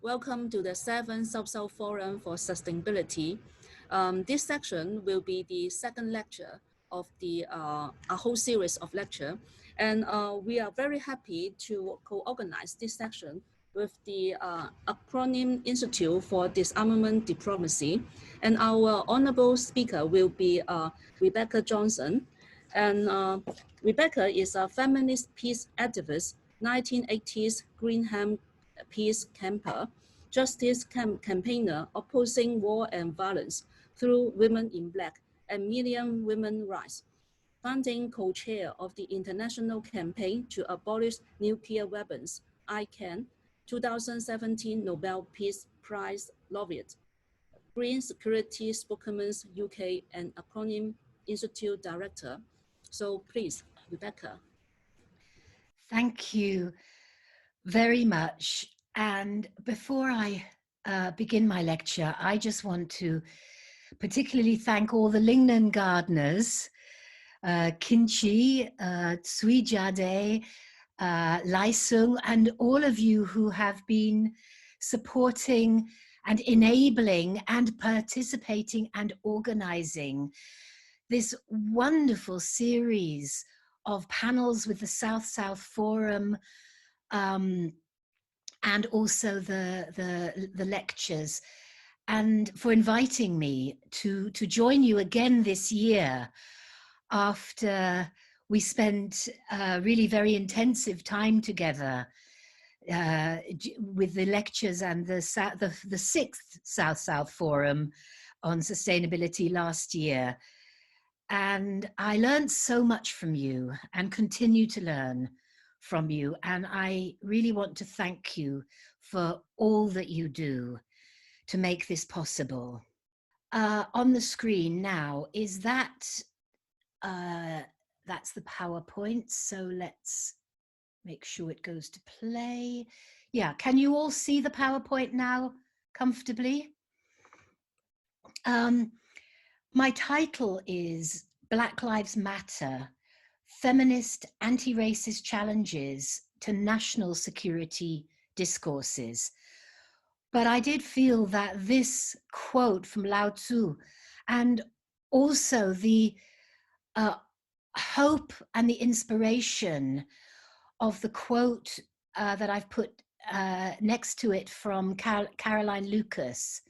Welcome to the 7th South-South Forum for Sustainability. This section will be the second lecture of a whole series of lectures. And we are very happy to co-organize this section with the Acronym Institute for Disarmament Diplomacy. And our honorable speaker will be Rebecca Johnson. And Rebecca is a feminist peace activist, 1980s Greenham peace camper, justice campaigner opposing war and violence through Women in Black and Million Women Rights, founding co-chair of the International Campaign to Abolish Nuclear Weapons, ICAN, 2017 Nobel Peace Prize Laureate, Green Security Spokesman UK and Acronym Institute Director. So please, Rebecca. Thank you very much. And before I begin my lecture, I just want to particularly thank all the Lingnan gardeners, Kinchi, Tsui Jade, Lai Sung, and all of you who have been supporting and enabling and participating and organizing this wonderful series of panels with the South-South Forum, and also the lectures, and for inviting me to join you again this year after we spent really very intensive time together with the lectures and the 6th South-South Forum on sustainability last year. And I learned so much from you and continue to learn from you. And I really want to thank you for all that you do to make this possible. On the screen now is that's the PowerPoint. So let's make sure it goes to play. Yeah, can you all see the PowerPoint now comfortably? My title is Black Lives Matter, Feminist Anti-Racist Challenges to National Security Discourses. But I did feel that this quote from Lao Tzu and also the hope and the inspiration of the quote that I've put next to it from Caroline Lucas,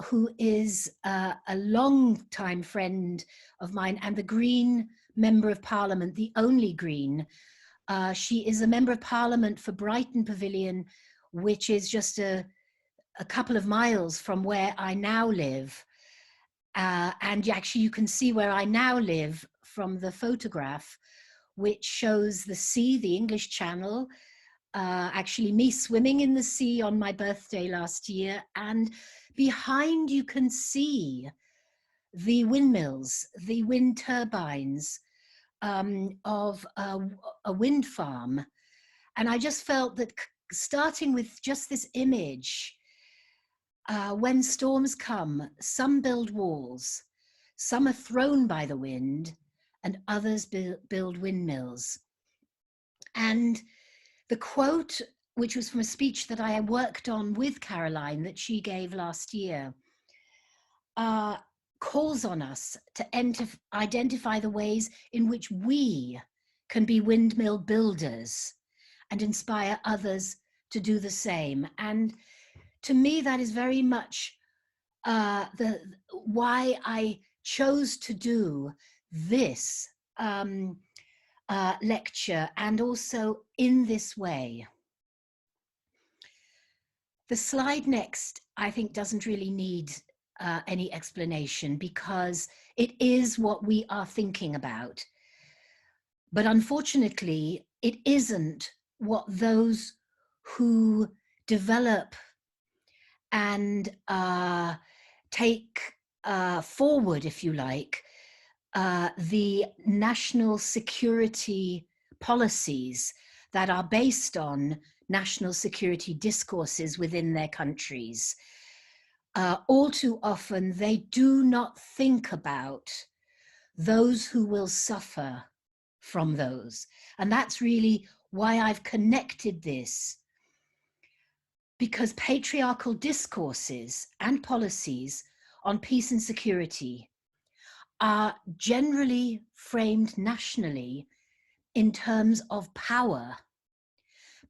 who is a long-time friend of mine and the Green Member of Parliament, the only Green. She is a Member of Parliament for Brighton Pavilion, which is just a couple of miles from where I now live. And actually you can see where I now live from the photograph, which shows the sea, the English Channel, actually me swimming in the sea on my birthday last year. And behind you can see the windmills, the wind turbines of a wind farm. And I just felt that starting with just this image, when storms come, some build walls, some are thrown by the wind, and others build windmills. And the quote, which was from a speech that I worked on with Caroline that she gave last year, calls on us to identify the ways in which we can be windmill builders and inspire others to do the same. And to me, that is very much why I chose to do this lecture, and also in this way. The slide next, I think, doesn't really need any explanation because it is what we are thinking about. But unfortunately, it isn't what those who develop and take forward, if you like, the national security policies that are based on national security discourses within their countries. All too often, they do not think about those who will suffer from those. And that's really why I've connected this because patriarchal discourses and policies on peace and security are generally framed nationally in terms of power,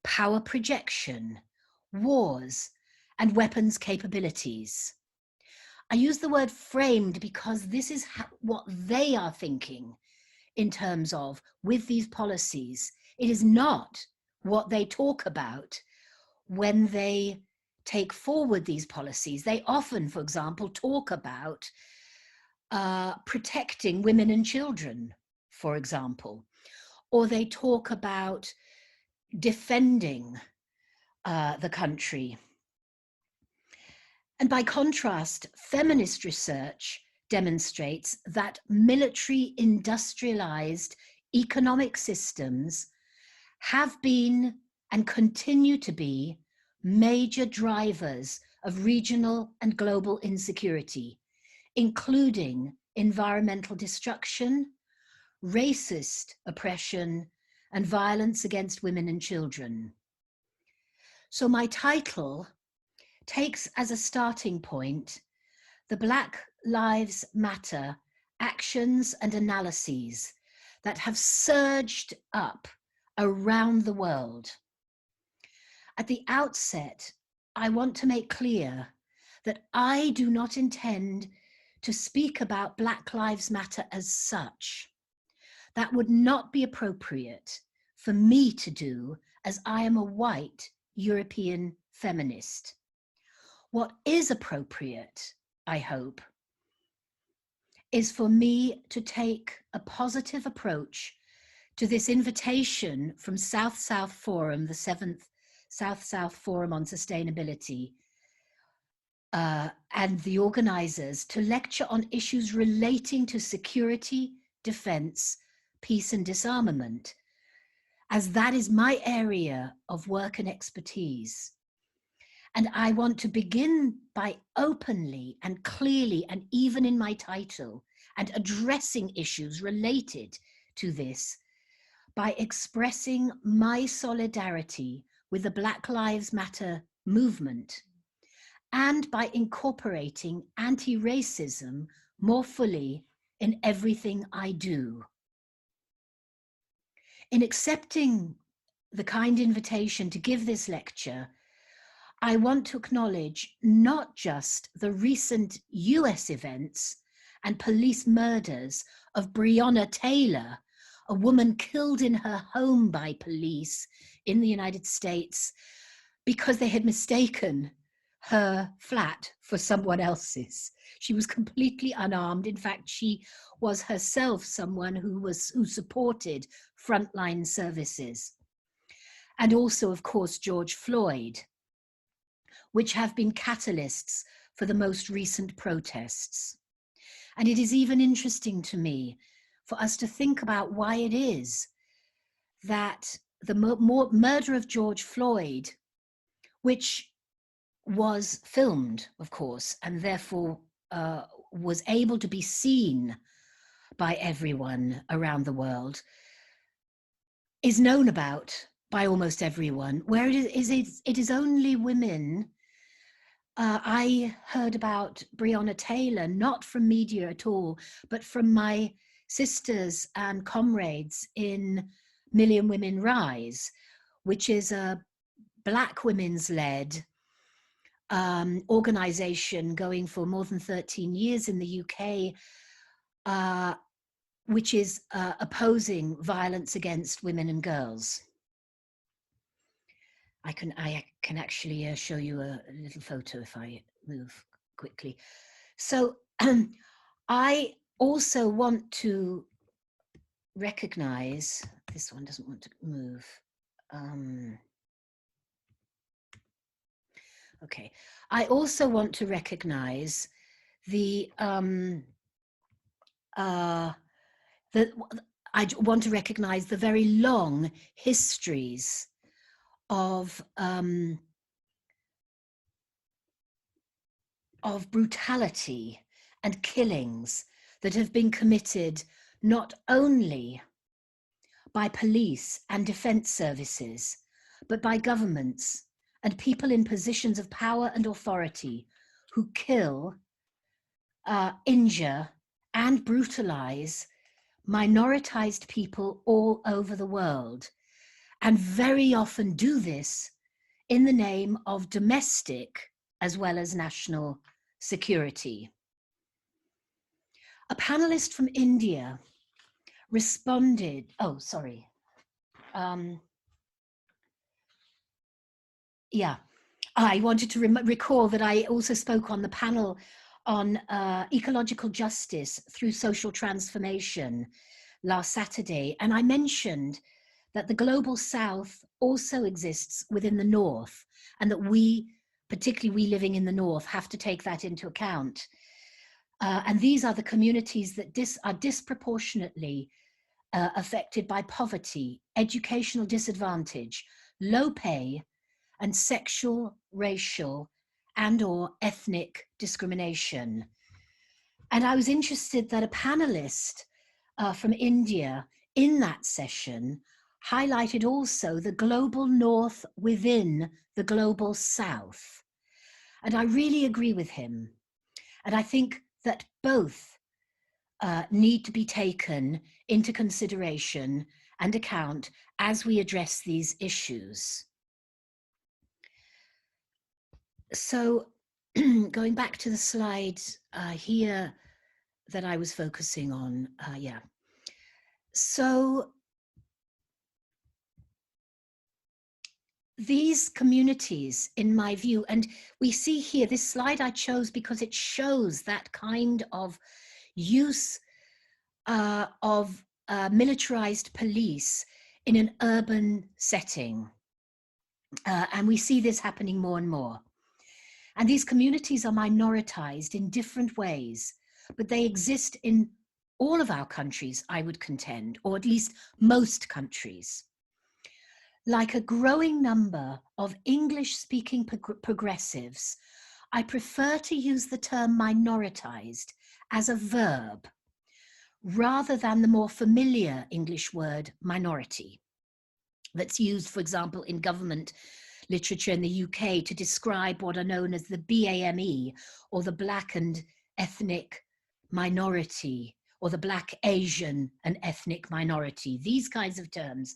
power projection, wars, and weapons capabilities. I use the word framed because this is what they are thinking in terms of with these policies. It is not what they talk about when they take forward these policies. They often, for example, talk about protecting women and children, for example, or they talk about defending the country. And by contrast, feminist research demonstrates that military industrialized economic systems have been and continue to be major drivers of regional and global insecurity, including environmental destruction, racist oppression, and violence against women and children. So my title takes as a starting point the Black Lives Matter actions and analyses that have surged up around the world. At the outset, I want to make clear that I do not intend to speak about Black Lives Matter as such. That would not be appropriate for me to do, as I am a white European feminist. What is appropriate, I hope, is for me to take a positive approach to this invitation from South-South Forum, the 7th South-South Forum on Sustainability, and the organizers to lecture on issues relating to security, defense, peace and disarmament, as that is my area of work and expertise. And I want to begin by openly and clearly, and even in my title, and addressing issues related to this by expressing my solidarity with the Black Lives Matter movement and by incorporating anti-racism more fully in everything I do. In accepting the kind invitation to give this lecture, I want to acknowledge not just the recent US events and police murders of Breonna Taylor, a woman killed in her home by police in the United States because they had mistaken her flat for someone else's. She was completely unarmed. In fact, she was herself someone who supported frontline services. And also, of course, George Floyd, which have been catalysts for the most recent protests. And it is even interesting to me for us to think about why it is that the murder of George Floyd, which was filmed, of course, and therefore was able to be seen by everyone around the world, is known about by almost everyone, where it is only women. I heard about Breonna Taylor, not from media at all, but from my sisters and comrades in Million Women Rise, which is a Black women's led organization going for more than 13 years in the UK, which is opposing violence against women and girls. I can actually show you a little photo if I move quickly. So I also want to recognize, this one doesn't want to move. Okay, I also want to recognize I want to recognize the very long histories of brutality and killings that have been committed not only by police and defense services, but by governments and people in positions of power and authority who kill, injure, and brutalize minoritized people all over the world, and very often do this in the name of domestic as well as national security. A panelist from India responded, oh, sorry. Yeah, I wanted to recall that I also spoke on the panel on ecological justice through social transformation last Saturday. And I mentioned that the global South also exists within the North, and that we, particularly we living in the North, have to take that into account. And these are the communities that are disproportionately affected by poverty, educational disadvantage, low pay, and sexual, racial, and/or ethnic discrimination. And I was interested that a panelist from India in that session highlighted also the global North within the global South. And I really agree with him. And I think that both need to be taken into consideration and account as we address these issues. So going back to the slide here that I was focusing on, yeah. So these communities, in my view, and we see here, this slide I chose because it shows that kind of use of militarized police in an urban setting. And we see this happening more and more. And these communities are minoritized in different ways, but they exist in all of our countries, I would contend, or at least most countries. Like a growing number of English-speaking progressives, I prefer to use the term minoritized as a verb, rather than the more familiar English word minority that's used, for example, in government literature in the UK to describe what are known as the BAME, or the Black and Ethnic Minority, or the Black, Asian and Ethnic Minority, these kinds of terms.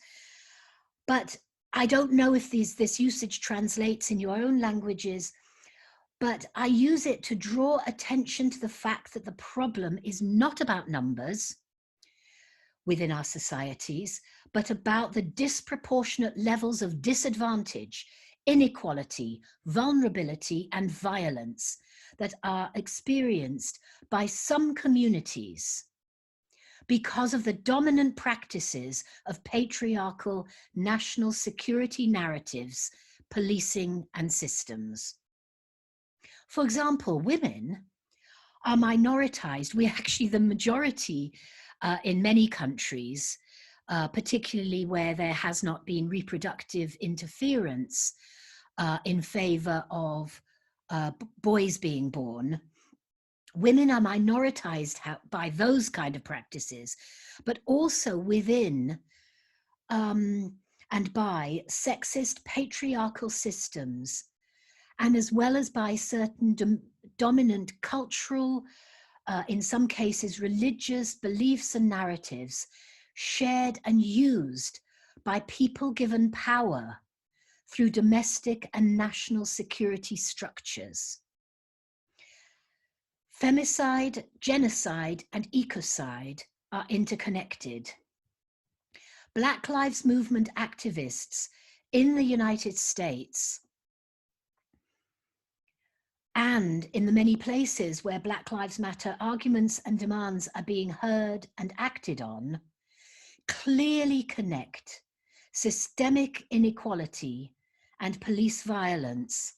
But I don't know if this usage translates in your own languages, but I use it to draw attention to the fact that the problem is not about numbers within our societies, but about the disproportionate levels of disadvantage, inequality, vulnerability, and violence that are experienced by some communities because of the dominant practices of patriarchal national security narratives, policing, and systems. For example, women are minoritized. We're actually the majority in many countries, particularly where there has not been reproductive interference in favor of boys being born. Women are minoritized by those kind of practices, but also within and by sexist patriarchal systems, and as well as by certain dominant cultural, in some cases religious beliefs and narratives shared and used by people given power through domestic and national security structures. Femicide, genocide, and ecocide are interconnected. Black Lives Movement activists in the United States and in the many places where Black Lives Matter arguments and demands are being heard and acted on, clearly connect systemic inequality and police violence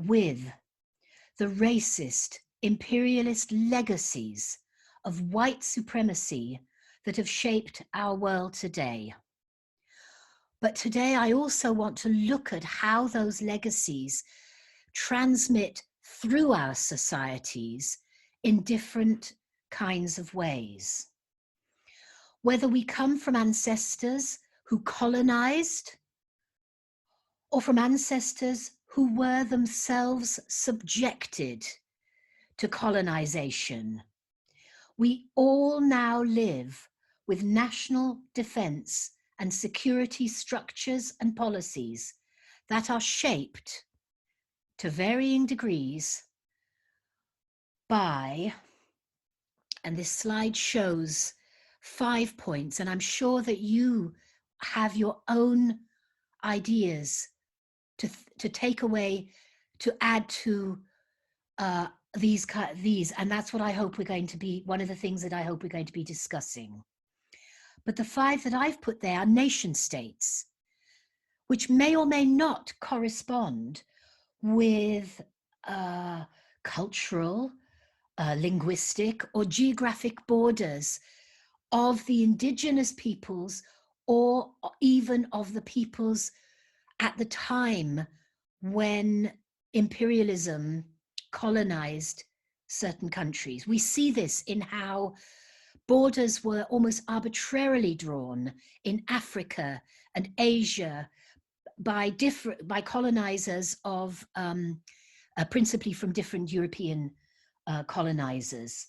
with the racist, imperialist legacies of white supremacy that have shaped our world today. But today I also want to look at how those legacies transmit through our societies in different kinds of ways. Whether we come from ancestors who colonized, or from ancestors who were themselves subjected to colonization. We all now live with national defense and security structures and policies that are shaped to varying degrees by, and this slide shows 5 points, and I'm sure that you have your own ideas to take away, to add to these, and that's what I hope we're going to be, one of the things that I hope we're going to be discussing. But the 5 that I've put there are nation states, which may or may not correspond with cultural, linguistic, or geographic borders of the indigenous peoples, or even of the peoples at the time when imperialism colonized certain countries. We see this in how borders were almost arbitrarily drawn in Africa and Asia by colonizers of principally from different European colonizers,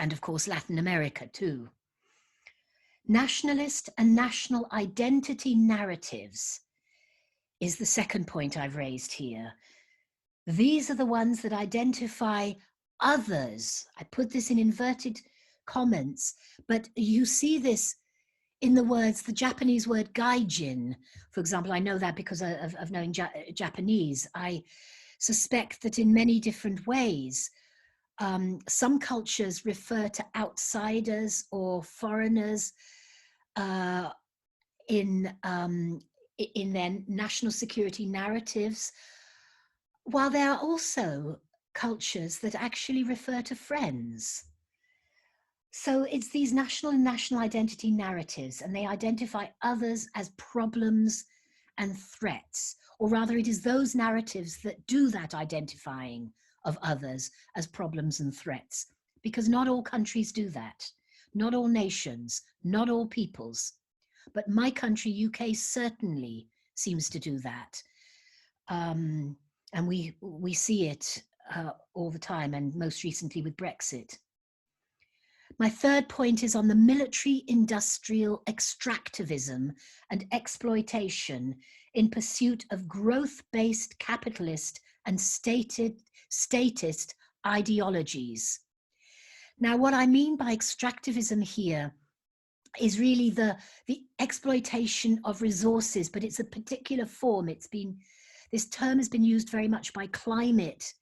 and of course Latin America too. Nationalist and national identity narratives is the second point I've raised here. These are the ones that identify others. I put this in inverted comments, but you see this in the words, the Japanese word gaijin, for example. I know that because of knowing Japanese. I suspect that in many different ways, some cultures refer to outsiders or foreigners in their national security narratives, while there are also cultures that actually refer to friends. So it's these national and national identity narratives, and they identify others as problems and threats, or rather it is those narratives that do that identifying of others as problems and threats, because not all countries do that, not all nations, not all peoples, but my country, UK, certainly seems to do that. And we see it all the time, and most recently with Brexit. My third point is on the military industrial extractivism and exploitation in pursuit of growth-based capitalist and statist ideologies. Now, what I mean by extractivism here is really the exploitation of resources, but it's a particular form. This term has been used very much by climate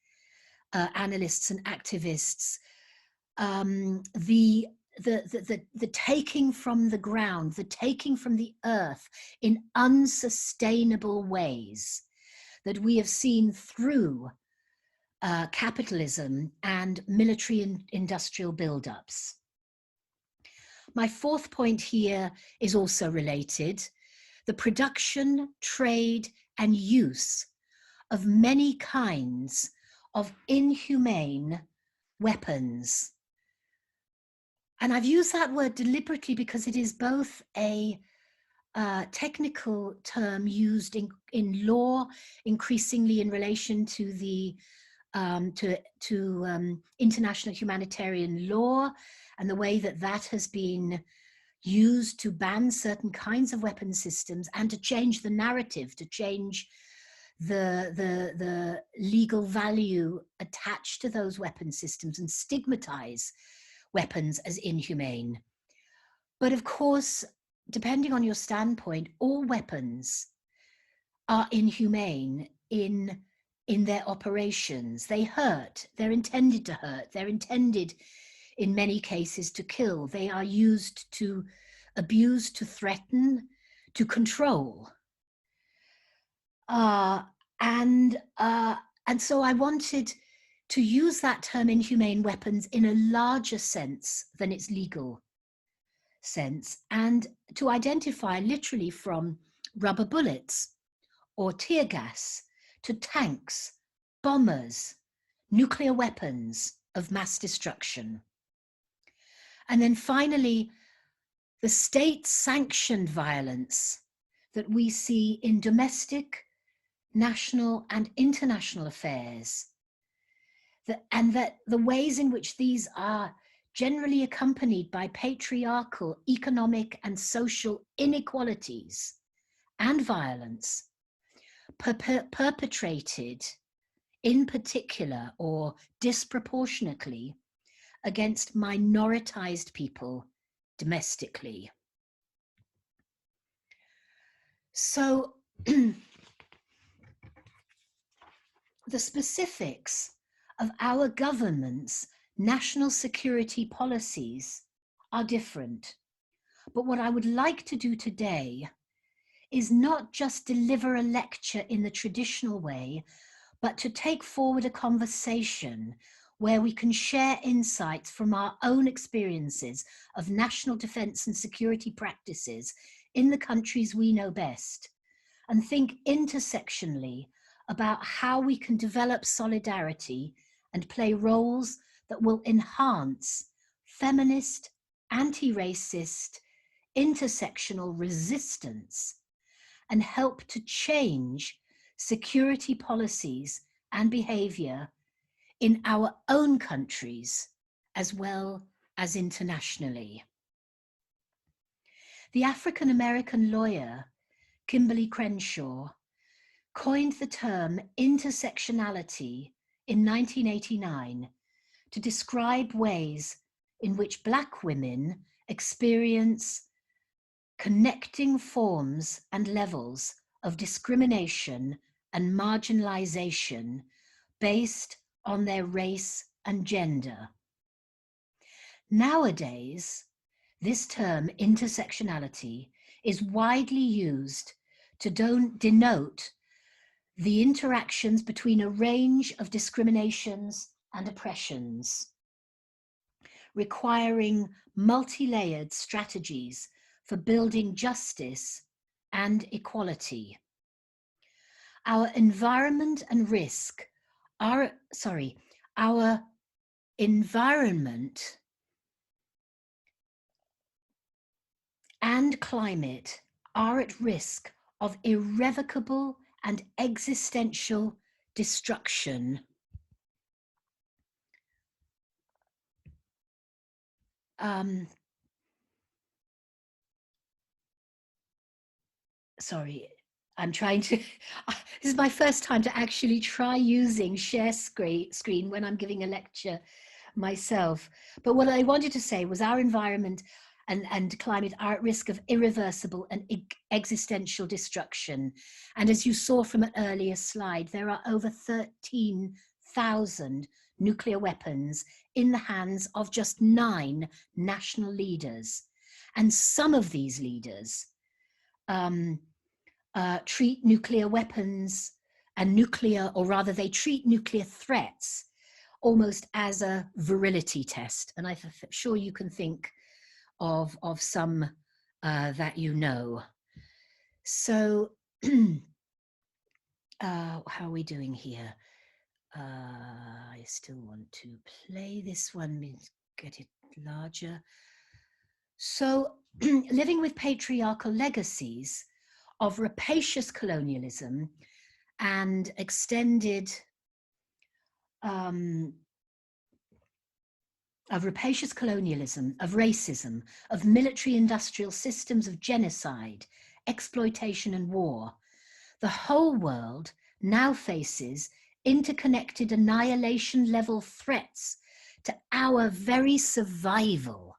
analysts and activists. The taking from the ground, the taking from the earth in unsustainable ways that we have seen through capitalism and military and industrial buildups. My fourth point here is also related: the production, trade, and use of many kinds of inhumane weapons. And I've used that word deliberately because it is both a technical term used in law, increasingly in relation to the international humanitarian law, and the way that that has been used to ban certain kinds of weapon systems and to change the narrative, to change the legal value attached to those weapon systems and stigmatize weapons as inhumane. But of course, depending on your standpoint, all weapons are inhumane in their operations. They hurt, they're intended to hurt, they're intended in many cases to kill. They are used to abuse, to threaten, to control. And so I wanted to use that term inhumane weapons in a larger sense than its legal sense, and to identify literally from rubber bullets or tear gas to tanks, bombers, nuclear weapons of mass destruction. And then finally, the state-sanctioned violence that we see in domestic, national, and international affairs, and that the ways in which these are generally accompanied by patriarchal economic and social inequalities and violence perpetrated in particular or disproportionately against minoritized people domestically. So the specifics of our government's national security policies are different. But what I would like to do today is not just deliver a lecture in the traditional way, but to take forward a conversation where we can share insights from our own experiences of national defense and security practices in the countries we know best, and think intersectionally about how we can develop solidarity and play roles that will enhance feminist, anti-racist, intersectional resistance and help to change security policies and behavior in our own countries as well as internationally. The African-American lawyer, Kimberly Crenshaw, coined the term intersectionality in 1989 to describe ways in which Black women experience connecting forms and levels of discrimination and marginalization based on their race and gender. Nowadays, this term intersectionality is widely used to denote the interactions between a range of discriminations and oppressions, requiring multi-layered strategies for building justice and equality. Our environment and risk are, our environment and climate are at risk of irrevocable and existential destruction. Sorry, I'm trying to, this is my first time to actually try using share screen when I'm giving a lecture myself. But what I wanted to say was our environment and climate are at risk of irreversible and existential destruction. And as you saw from an earlier slide, there are over 13,000 nuclear weapons in the hands of just 9 national leaders. And some of these leaders treat nuclear weapons and they treat nuclear threats almost as a virility test. And I'm sure you can think of some that you know. So how are we doing here? I still want to play this one, get it larger. So living with patriarchal legacies of rapacious colonialism and extended of rapacious colonialism, of racism, of military industrial systems of genocide, exploitation and war, the whole world now faces interconnected annihilation level threats to our very survival.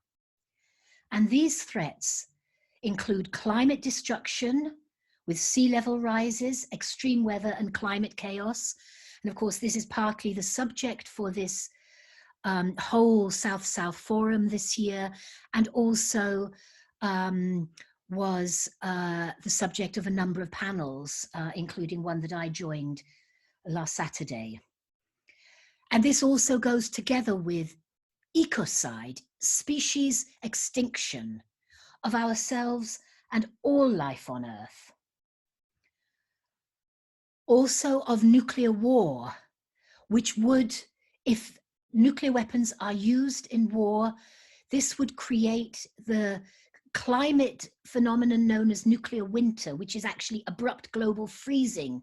And these threats include climate destruction with sea level rises, extreme weather and climate chaos. And of course, this is partly the subject for this whole South-South Forum this year, and also was the subject of a number of panels, including one that I joined last Saturday. And this also goes together with ecocide, species extinction of ourselves and all life on Earth. Also of nuclear war, which would, if nuclear weapons are used in war, this would create the climate phenomenon known as nuclear winter, which is actually abrupt global freezing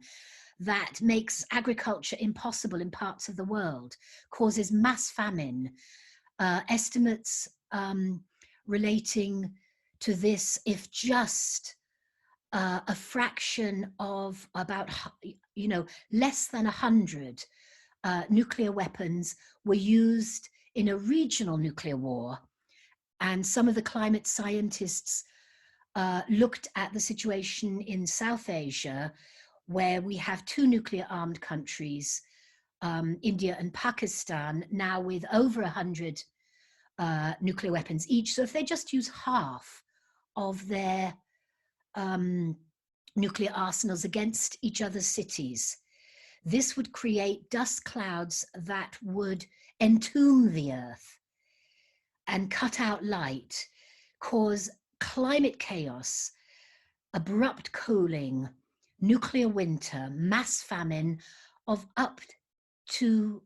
that makes agriculture impossible in parts of the world, causes mass famine. Estimates relating to this, if just a fraction of about, less than 100 nuclear weapons were used in a regional nuclear war. And some of the climate scientists looked at the situation in South Asia, where we have 2 nuclear armed countries, India and Pakistan, now with over 100 nuclear weapons each. So if they just use half of their nuclear arsenals against each other's cities, this would create dust clouds that would entomb the earth and cut out light, cause climate chaos, abrupt cooling, nuclear winter, mass famine of up to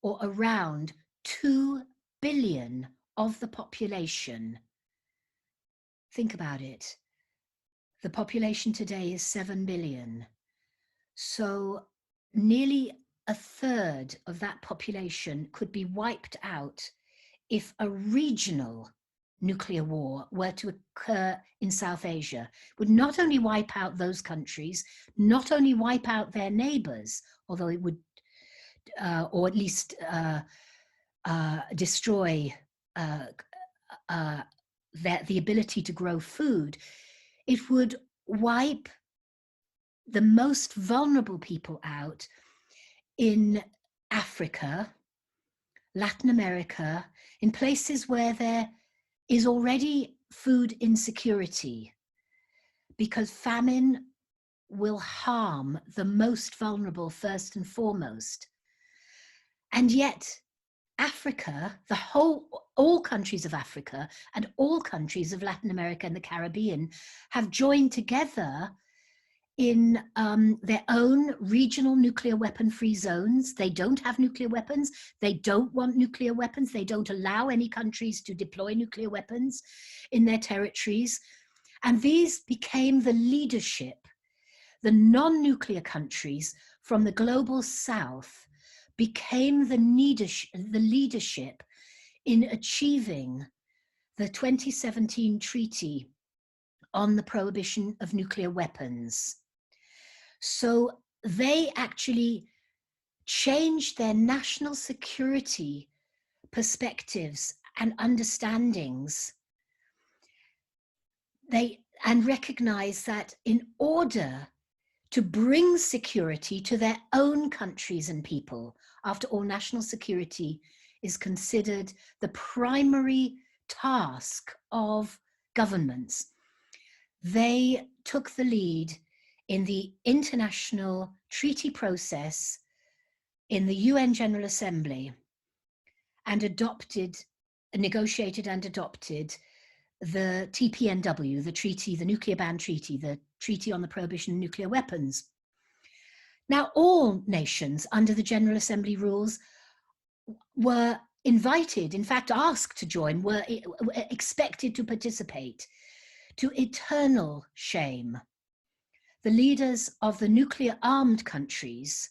or around 2 billion of the population. Think about it. The population today is 7 billion. So nearly a third of that population could be wiped out if a regional nuclear war were to occur in South Asia. It would not only wipe out those countries, not only wipe out their neighbors, although it would, or at least destroy the ability to grow food, it would wipe the most vulnerable people out in Africa, Latin America, in places where there is already food insecurity, because famine will harm the most vulnerable first and foremost. And yet Africa, all countries of Africa and all countries of Latin America and the Caribbean have joined together in their own regional nuclear weapon-free zones. They don't have nuclear weapons. They don't want nuclear weapons. They don't allow any countries to deploy nuclear weapons in their territories. And these became the leadership, the non-nuclear countries from the global south became the leadership in achieving the 2017 Treaty on the Prohibition of Nuclear Weapons. So they actually changed their national security perspectives and understandings. And recognized that in order to bring security to their own countries and people, after all, national security is considered the primary task of governments, they took the lead in the international treaty process in the UN General Assembly and negotiated and adopted the TPNW, the treaty, the Nuclear Ban Treaty, the Treaty on the Prohibition of Nuclear Weapons. Now, all nations under the General Assembly rules were invited, in fact, asked to join, were expected to participate, to eternal shame. The leaders of the nuclear armed countries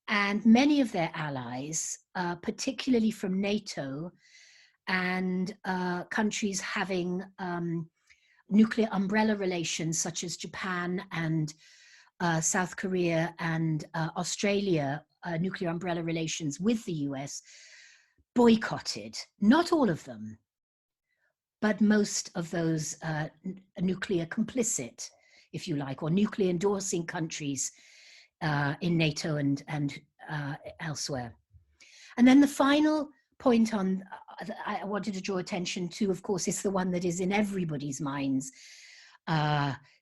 and many of their allies, particularly from NATO and countries having nuclear umbrella relations such as Japan and South Korea and Australia, nuclear umbrella relations with the US, boycotted, not all of them, but most of those nuclear complicit, if you like, or nuclear endorsing countries in NATO and elsewhere. And then the final point on I wanted to draw attention to, of course, is the one that is in everybody's minds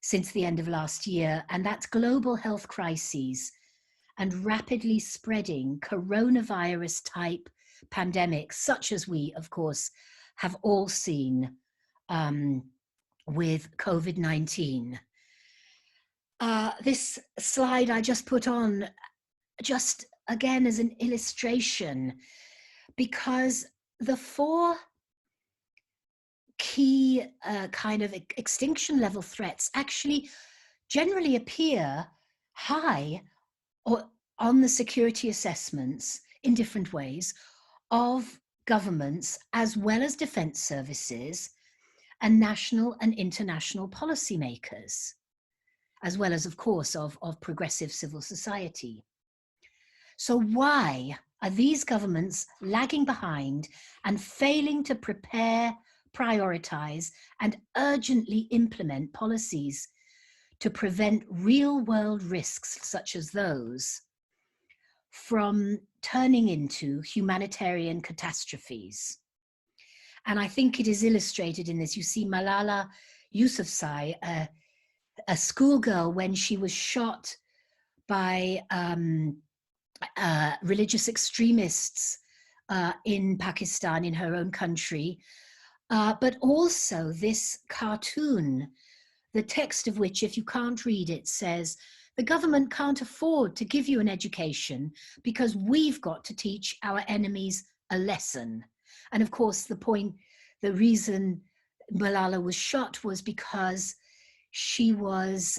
since the end of last year, and that's global health crises and rapidly spreading coronavirus type pandemics, such as we, of course, have all seen with COVID-19. This slide I just put on, just again as an illustration, because the 4 key kind of extinction level threats actually generally appear high or on the security assessments in different ways of governments, as well as defense services and national and international policymakers, as well as, of course, of progressive civil society. So why are these governments lagging behind and failing to prepare, prioritize, and urgently implement policies to prevent real-world risks such as those from turning into humanitarian catastrophes? And I think it is illustrated in this. You see Malala Yousafzai, a schoolgirl, when she was shot by religious extremists in Pakistan, in her own country, but also this cartoon, the text of which, if you can't read it, says, the government can't afford to give you an education because we've got to teach our enemies a lesson. And of course, the reason Malala was shot was because she was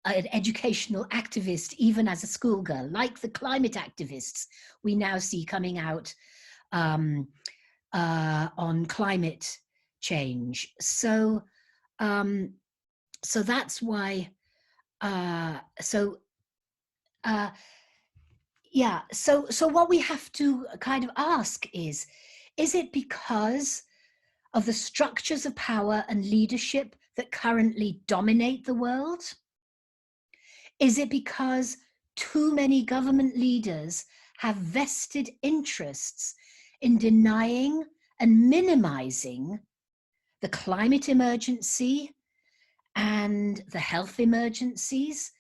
an educational activist, even as a schoolgirl, like the climate activists we now see coming out on climate change. So, so that's why. Yeah. So what we have to kind of ask is it because of the structures of power and leadership that currently dominate the world? Is it because too many government leaders have vested interests in denying and minimizing the climate emergency and the health emergencies,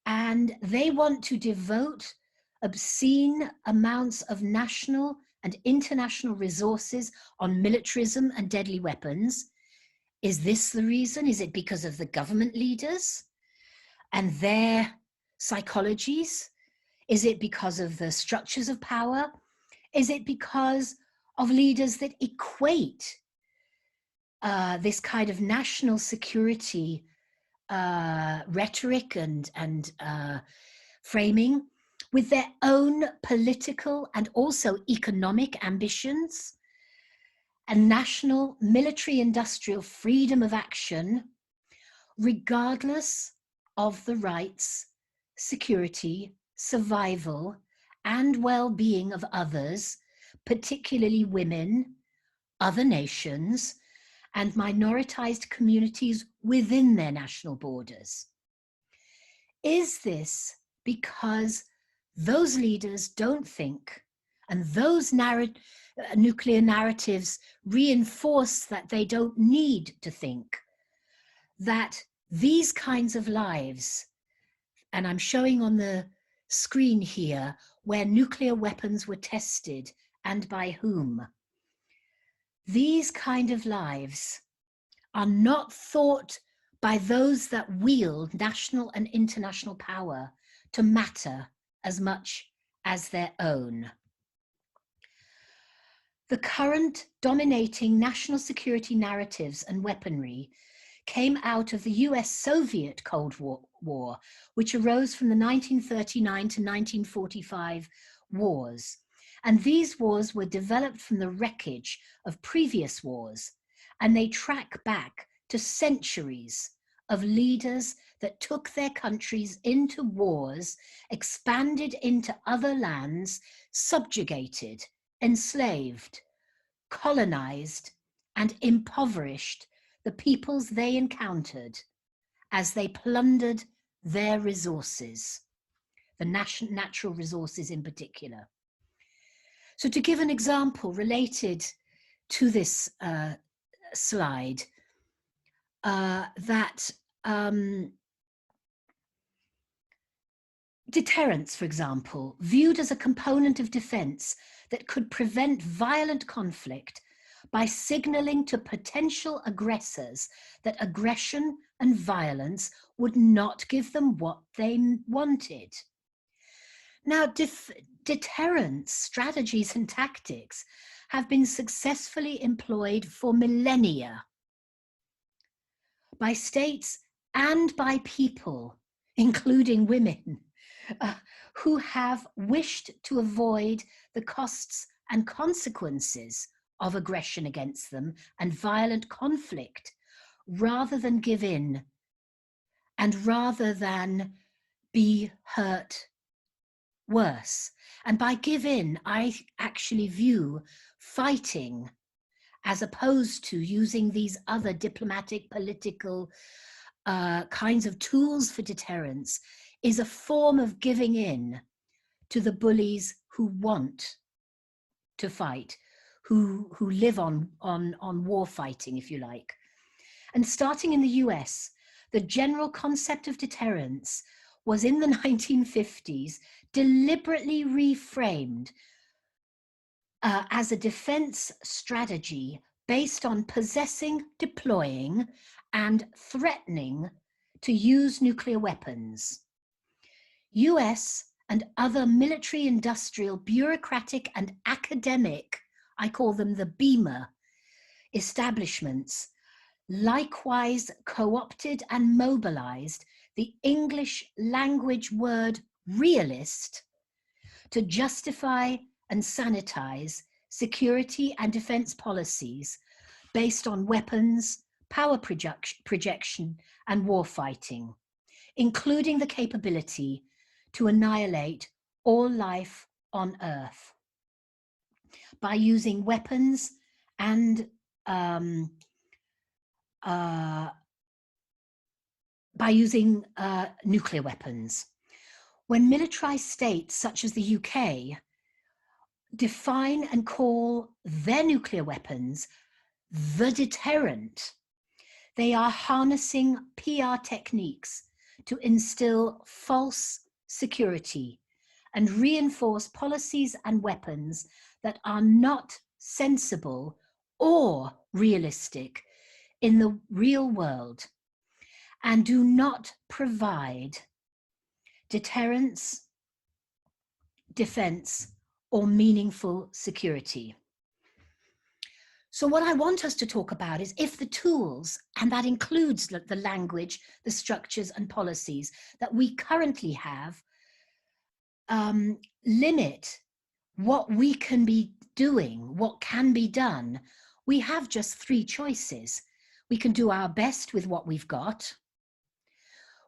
and they want to devote obscene amounts of national and international resources on militarism and deadly weapons? Is this the reason? Is it because of the government leaders and their psychologies? Is it because of the structures of power? Is it because of leaders that equate this kind of national security rhetoric and framing with their own political and also economic ambitions and national military industrial freedom of action, regardless of the rights, security, survival, and well-being of others, particularly women, other nations, and minoritized communities within their national borders? Is this because those leaders don't think, and those nuclear narratives reinforce that they don't need to think, that these kinds of lives, and I'm showing on the screen here where nuclear weapons were tested and by whom, these kind of lives are not thought by those that wield national and international power to matter as much as their own. The current dominating national security narratives and weaponry came out of the US-Soviet Cold War, which arose from the 1939 to 1945 wars. And these wars were developed from the wreckage of previous wars, and they track back to centuries of leaders that took their countries into wars, expanded into other lands, subjugated, enslaved, colonized, and impoverished the peoples they encountered as they plundered their resources, the natural resources in particular. So to give an example related to this slide, deterrence, for example, viewed as a component of defense that could prevent violent conflict by signaling to potential aggressors that aggression and violence would not give them what they wanted. Now, deterrence strategies and tactics have been successfully employed for millennia by states and by people, including women, who have wished to avoid the costs and consequences of aggression against them and violent conflict, rather than give in and rather than be hurt worse. And by give in, I actually view fighting, as opposed to using these other diplomatic, political kinds of tools for deterrence, is a form of giving in to the bullies who want to fight, who live on war fighting, if you like. And starting in the US, the general concept of deterrence was in the 1950s deliberately reframed as a defense strategy based on possessing, deploying, and threatening to use nuclear weapons. US and other military, industrial, bureaucratic, and academic, I call them the Beamer establishments, likewise co-opted and mobilized the English language word realist to justify and sanitize security and defense policies based on weapons, power projection, and warfighting, including the capability to annihilate all life on Earth by using weapons and by using nuclear weapons. When militarized states such as the UK define and call their nuclear weapons the deterrent, they are harnessing PR techniques to instill false security and reinforce policies and weapons that are not sensible or realistic in the real world and do not provide deterrence, defense, or meaningful security. So what I want us to talk about is if the tools, and that includes the language, the structures and policies that we currently have, limit what we can be doing, what can be done, we have just three choices. We can do our best with what we've got.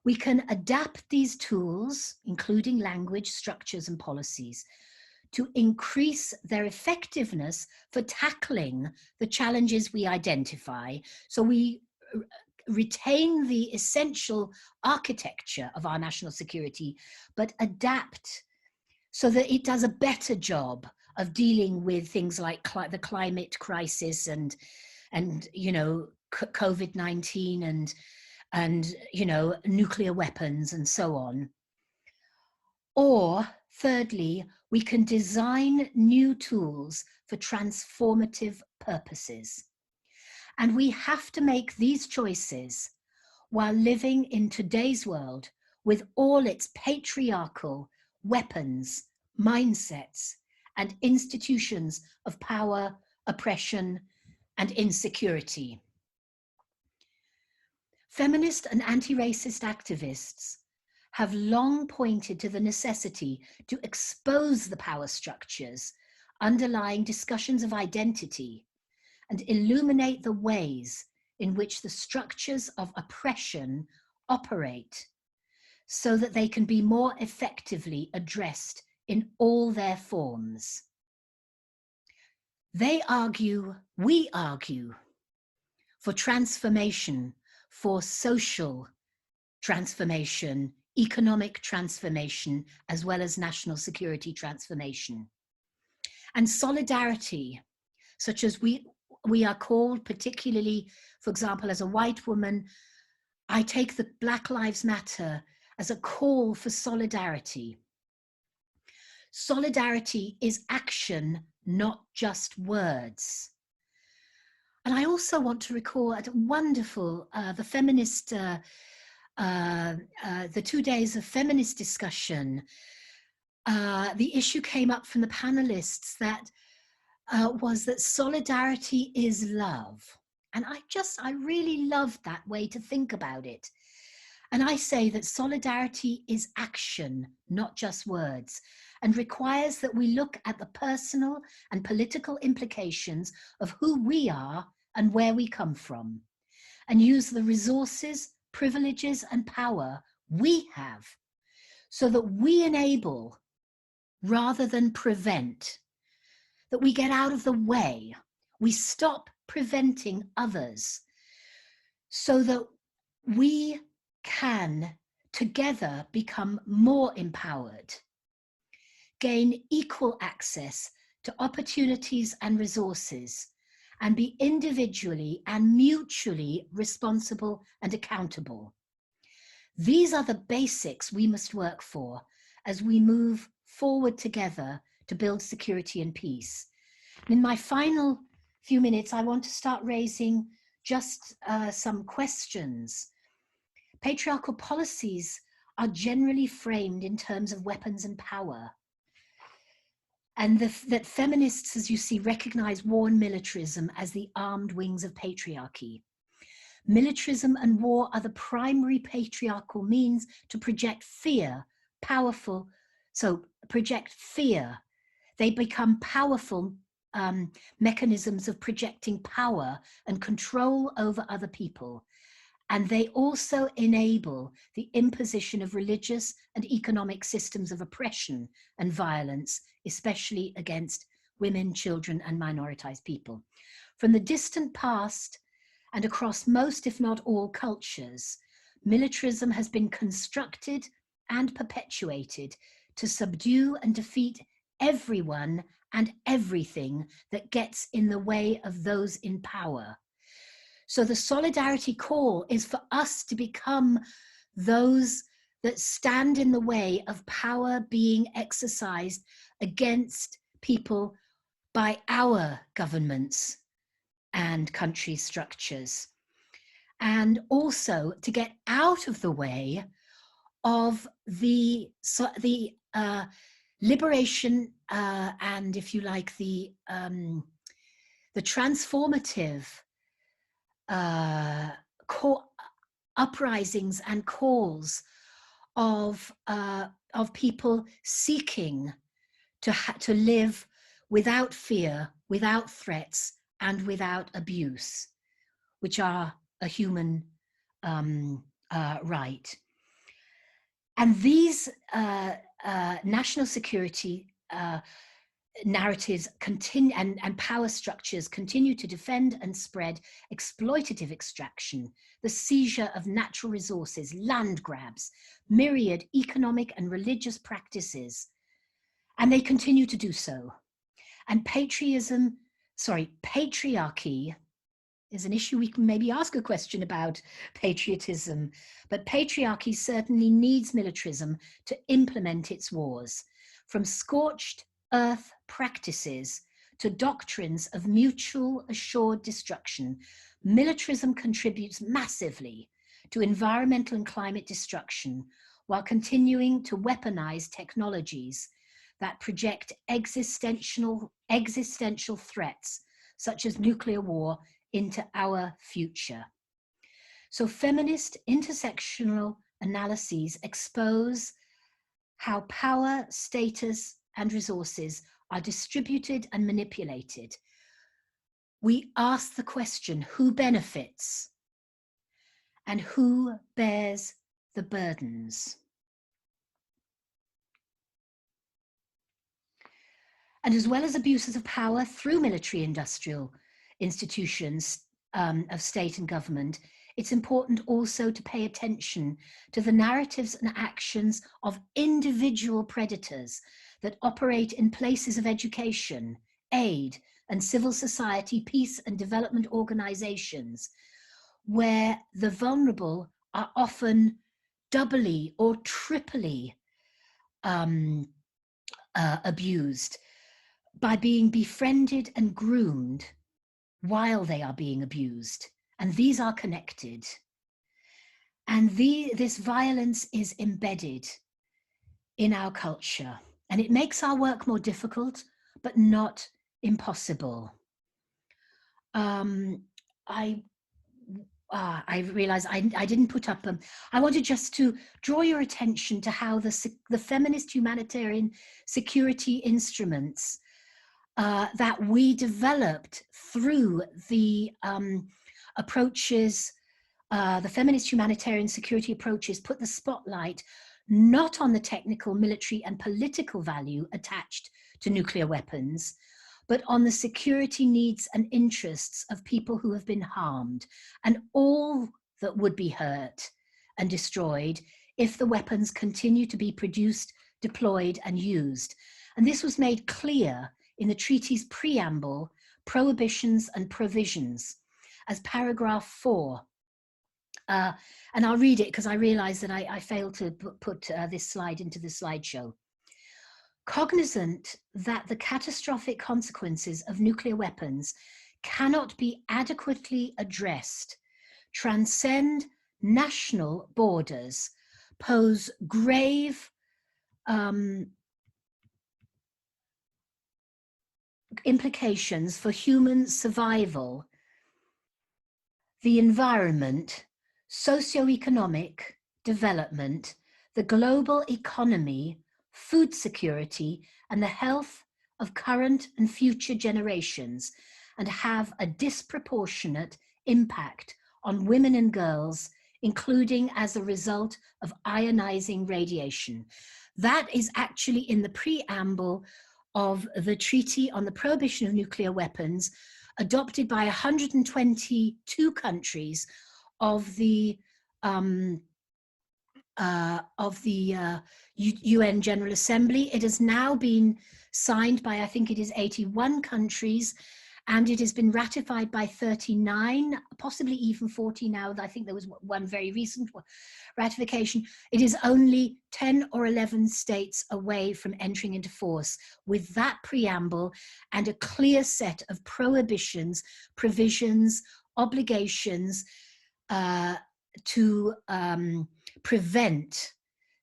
We can adapt these tools, including language, structures, and policies, to increase their effectiveness for tackling the challenges we identify. So we retain the essential architecture of our national security, but adapt so that it does a better job of dealing with things like the climate crisis and you know, COVID-19 and you know, nuclear weapons and so on. Or thirdly, we can design new tools for transformative purposes. And we have to make these choices while living in today's world with all its patriarchal weapons, mindsets, and institutions of power, oppression, and insecurity. Feminist and anti-racist activists have long pointed to the necessity to expose the power structures underlying discussions of identity and illuminate the ways in which the structures of oppression operate so that they can be more effectively addressed in all their forms. They argue, we argue, for transformation, for social transformation, economic transformation, as well as national security transformation. And solidarity, such as we are called, particularly, for example, as a white woman, I take the Black Lives Matter as a call for solidarity. Solidarity is action, not just words. And I also want to recall a wonderful, the feminist, the 2 days of feminist discussion. The issue came up from the panelists that was that solidarity is love. And I really love that way to think about it. And I say that solidarity is action, not just words, and requires that we look at the personal and political implications of who we are and where we come from, and use the resources, privileges, and power we have so that we enable rather than prevent, that we get out of the way, we stop preventing others so that we can together become more empowered, gain equal access to opportunities and resources, and be individually and mutually responsible and accountable. These are the basics we must work for as we move forward together to build security and peace. In my final few minutes, I want to start raising just some questions. Patriarchal policies are generally framed in terms of weapons and power. And that feminists, as you see, recognize war and militarism as the armed wings of patriarchy. Militarism and war are the primary patriarchal means to project fear, project fear. They become powerful mechanisms of projecting power and control over other people. And they also enable the imposition of religious and economic systems of oppression and violence, especially against women, children, and minoritized people. From the distant past and across most, if not all, cultures, militarism has been constructed and perpetuated to subdue and defeat everyone and everything that gets in the way of those in power. So the solidarity call is for us to become those that stand in the way of power being exercised against people by our governments and country structures. And also to get out of the way of the liberation and, if you like, the transformative uprisings and calls of people seeking to live without fear, without threats, and without abuse, which are a human right. And these national security narratives continue, and power structures continue to defend and spread exploitative extraction, the seizure of natural resources, land grabs, myriad economic and religious practices, and they continue to do so. And patriarchy is an issue we can maybe ask a question about patriotism, but patriarchy certainly needs militarism to implement its wars, from scorched earth practices to doctrines of mutual assured destruction. Militarism contributes massively to environmental and climate destruction while continuing to weaponize technologies that project existential threats such as nuclear war into our future. So feminist intersectional analyses expose how power, status, and resources are distributed and manipulated. We ask the question, who benefits and who bears the burdens? And as well as abuses of power through military industrial institutions of state and government, it's important also to pay attention to the narratives and actions of individual predators that operate in places of education, aid, and civil society, peace and development organizations, where the vulnerable are often doubly or triply abused by being befriended and groomed while they are being abused. And these are connected. And this violence is embedded in our culture. And it makes our work more difficult, but not impossible. realize I didn't put up I wanted just to draw your attention to how the feminist humanitarian security instruments that we developed through the approaches, the feminist humanitarian security approaches, put the spotlight not on the technical, military, and political value attached to nuclear weapons, but on the security needs and interests of people who have been harmed and all that would be hurt and destroyed if the weapons continue to be produced, deployed, and used. And this was made clear in the treaty's preamble, prohibitions and provisions, as paragraph 4. And I'll read it because I realize that I failed to put this slide into the slideshow. Cognizant that the catastrophic consequences of nuclear weapons cannot be adequately addressed, transcend national borders, pose grave implications for human survival, the environment, socioeconomic development, the global economy, food security, and the health of current and future generations, and have a disproportionate impact on women and girls, including as a result of ionizing radiation. That is actually in the preamble of the Treaty on the Prohibition of Nuclear Weapons, adopted by 122 countries of the UN General Assembly. It has now been signed by, I think it is 81 countries, and it has been ratified by 39, possibly even 40 now. I think there was one very recent ratification. It is only 10 or 11 states away from entering into force with that preamble and a clear set of prohibitions, provisions, obligations to prevent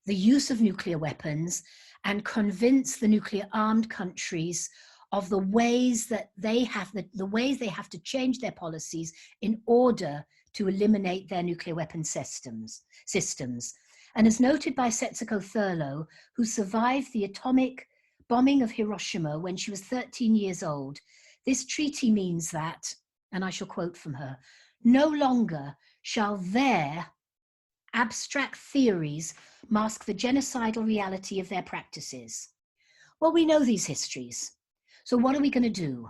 the use of nuclear weapons and convince the nuclear armed countries of the ways that they have to change their policies in order to eliminate their nuclear weapon systems. And as noted by Setsuko Thurlow, who survived the atomic bombing of Hiroshima when she was 13 years old, this treaty means that, and I shall quote from her, "No longer shall their abstract theories mask the genocidal reality of their practices." Well, we know these histories. So what are we going to do?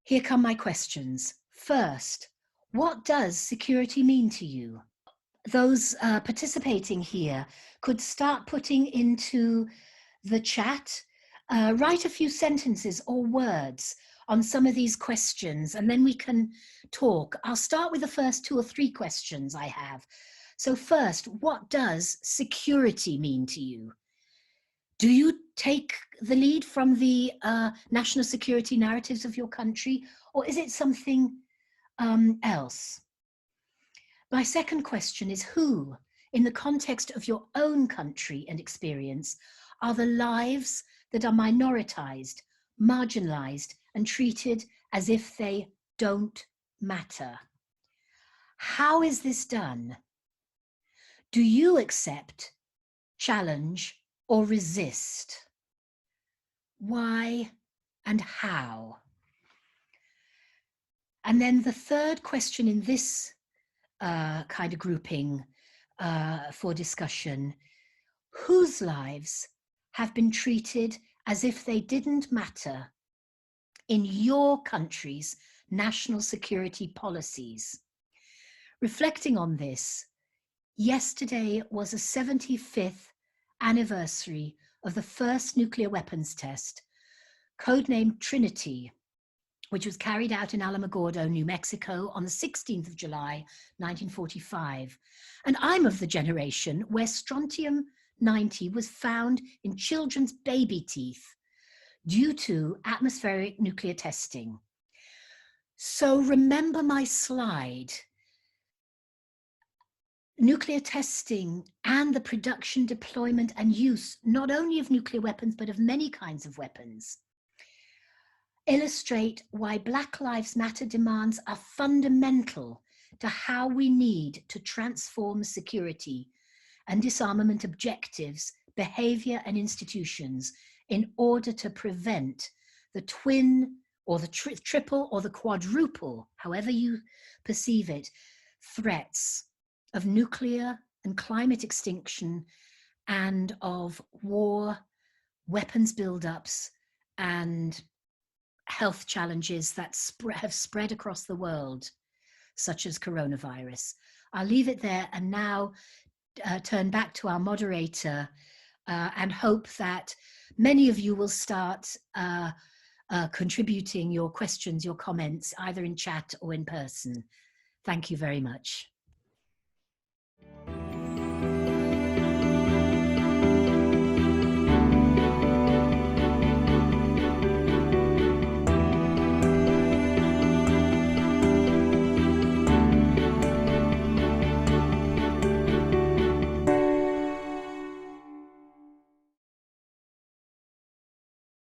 Here come my questions. First, what does security mean to you? Those participating here could start putting into the chat, write a few sentences or words on some of these questions, and then we can talk. I'll start with the first 2 or 3 questions I have. So first, what does security mean to you? Do you take the lead from the national security narratives of your country, or is it something else? My second question is, who, in the context of your own country and experience, are the lives that are minoritized, marginalized, and treated as if they don't matter? How is this done? Do you accept, challenge, or resist? Why and how? And then the third question in this kind of grouping for discussion, whose lives have been treated as if they didn't matter in your country's national security policies? Reflecting on this, yesterday was a 75th anniversary of the first nuclear weapons test, codenamed Trinity, which was carried out in Alamogordo, New Mexico on the 16th of July, 1945. And I'm of the generation where strontium-90 was found in children's baby teeth due to atmospheric nuclear testing. So remember my slide. Nuclear testing and the production, deployment, and use not only of nuclear weapons, but of many kinds of weapons, illustrate why Black Lives Matter demands are fundamental to how we need to transform security and disarmament objectives, behavior, and institutions in order to prevent the twin or the triple or the quadruple, however you perceive it, threats of nuclear and climate extinction and of war, weapons buildups, and health challenges that have spread across the world, such as coronavirus. I'll leave it there and now turn back to our moderator and hope that many of you will start contributing your questions, your comments, either in chat or in person. Thank you very much.